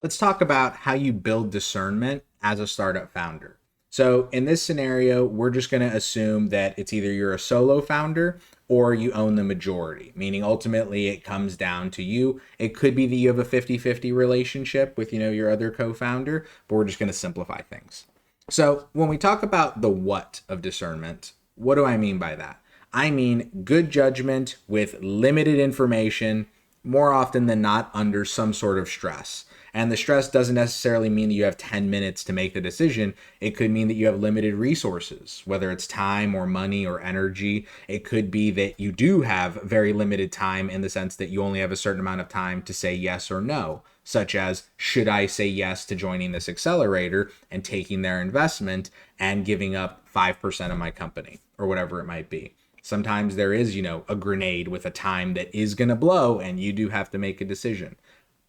Let's talk about how you build discernment as a startup founder. So, in this scenario, we're just going to assume that it's either you're a solo founder or you own the majority, meaning ultimately it comes down to you. It could be that you have a 50-50 relationship with, your other co-founder, but we're just going to simplify things. So, when we talk about the what of discernment, what do I mean by that? I mean good judgment with limited information, more often than not under some sort of stress. And the stress doesn't necessarily mean that you have 10 minutes to make the decision. It could mean that you have limited resources, whether it's time or money or energy. It could be that you do have very limited time in the sense that you only have a certain amount of time to say yes or no, such as, should I say yes to joining this accelerator and taking their investment and giving up 5% of my company or whatever it might be. Sometimes there is, a grenade with a time that is going to blow and you do have to make a decision.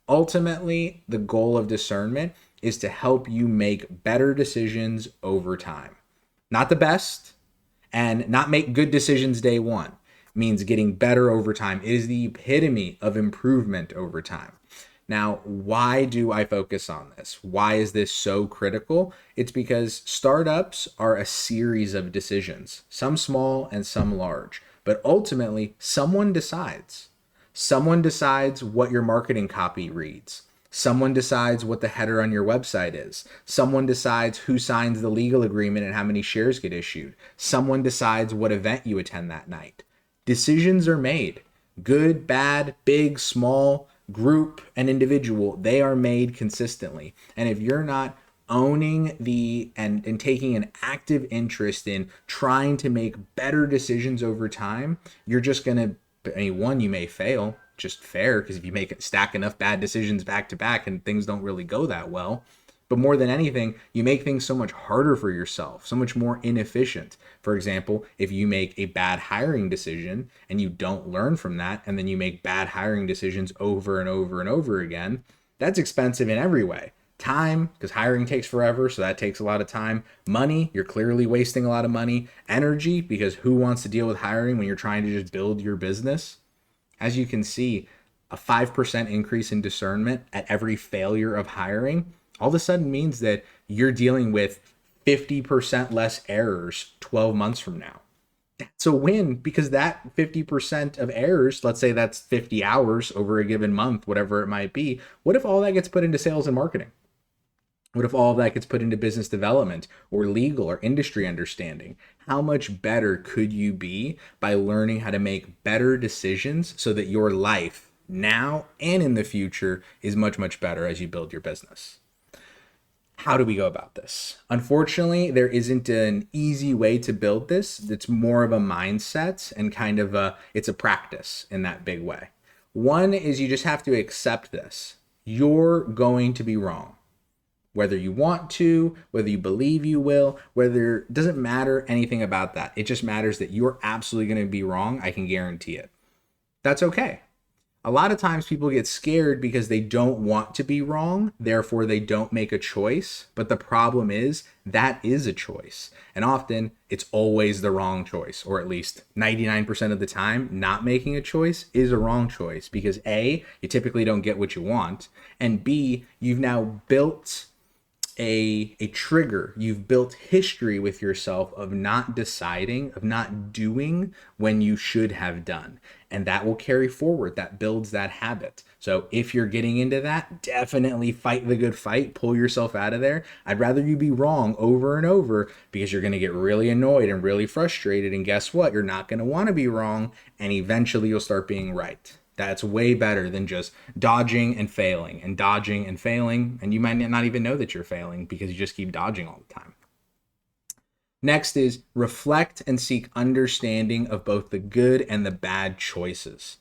Ultimately, the goal of discernment is to help you make better decisions over time. Not the best and not make good decisions day one. It means getting better over time. It is the epitome of improvement over time. Now, why do I focus on this? Why is this so critical? It's because startups are a series of decisions, some small and some large, but ultimately someone decides. Someone decides what your marketing copy reads. Someone decides what the header on your website is. Someone decides who signs the legal agreement and how many shares get issued. Someone decides what event you attend that night. Decisions are made. Good, bad, big, small, group, and individual. They are made consistently. And if you're not owning and taking an active interest in trying to make better decisions over time, you're just going to, one, you may fail, just fair, because if you stack enough bad decisions back to back and things don't really go that well. But more than anything, you make things so much harder for yourself, so much more inefficient. For example, if you make a bad hiring decision and you don't learn from that, and then you make bad hiring decisions over and over and over again, that's expensive in every way. Time, because hiring takes forever, so that takes a lot of time. Money, you're clearly wasting a lot of money. Energy, because who wants to deal with hiring when you're trying to just build your business? As you can see, a 5% increase in discernment at every failure of hiring all of a sudden means that you're dealing with 50% less errors 12 months from now. That's a win, because that 50% of errors, let's say that's 50 hours over a given month, whatever it might be. What if all that gets put into sales and marketing? What if all of that gets put into business development or legal or industry understanding? How much better could you be by learning how to make better decisions so that your life now and in the future is much, much better as you build your business? How do we go about this? Unfortunately, there isn't an easy way to build this. It's more of a mindset and it's a practice in that big way. One is you just have to accept this. You're going to be wrong. Whether you want to, whether you believe you will, it doesn't matter anything about that. It just matters that you're absolutely going to be wrong. I can guarantee it. That's okay. A lot of times people get scared because they don't want to be wrong, therefore they don't make a choice. But the problem is that is a choice. And often it's always the wrong choice, or at least 99% of the time, not making a choice is a wrong choice because A, you typically don't get what you want, and B, you've now built a trigger. You've built history with yourself of not deciding, of not doing when you should have done. And that will carry forward. That builds that habit. So if you're getting into that, definitely fight the good fight, pull yourself out of there. I'd rather you be wrong over and over, because you're going to get really annoyed and really frustrated. And guess what? You're not going to want to be wrong. And eventually you'll start being right. That's way better than just dodging and failing and dodging and failing. And you might not even know that you're failing because you just keep dodging all the time. Next is reflect and seek understanding of both the good and the bad choices.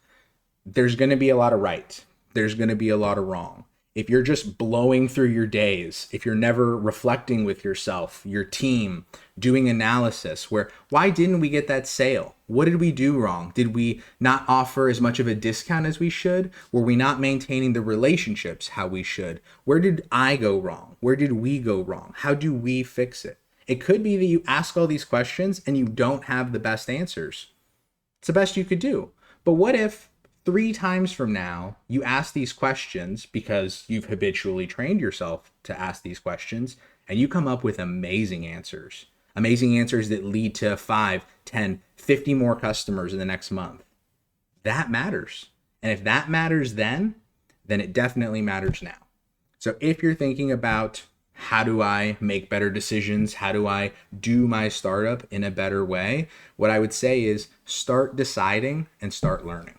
There's going to be a lot of right. There's going to be a lot of wrong. If you're just blowing through your days, if you're never reflecting with yourself, your team, doing analysis, why didn't we get that sale? What did we do wrong? Did we not offer as much of a discount as we should? Were we not maintaining the relationships how we should? Where did I go wrong? Where did we go wrong? How do we fix it? It could be that you ask all these questions and you don't have the best answers. It's the best you could do. But what if 3 times from now, you ask these questions because you've habitually trained yourself to ask these questions, and you come up with amazing answers. Amazing answers that lead to 5, 10, 50 more customers in the next month. That matters. And if that matters then it definitely matters now. So if you're thinking about how do I make better decisions? How do I do my startup in a better way? What I would say is start deciding and start learning.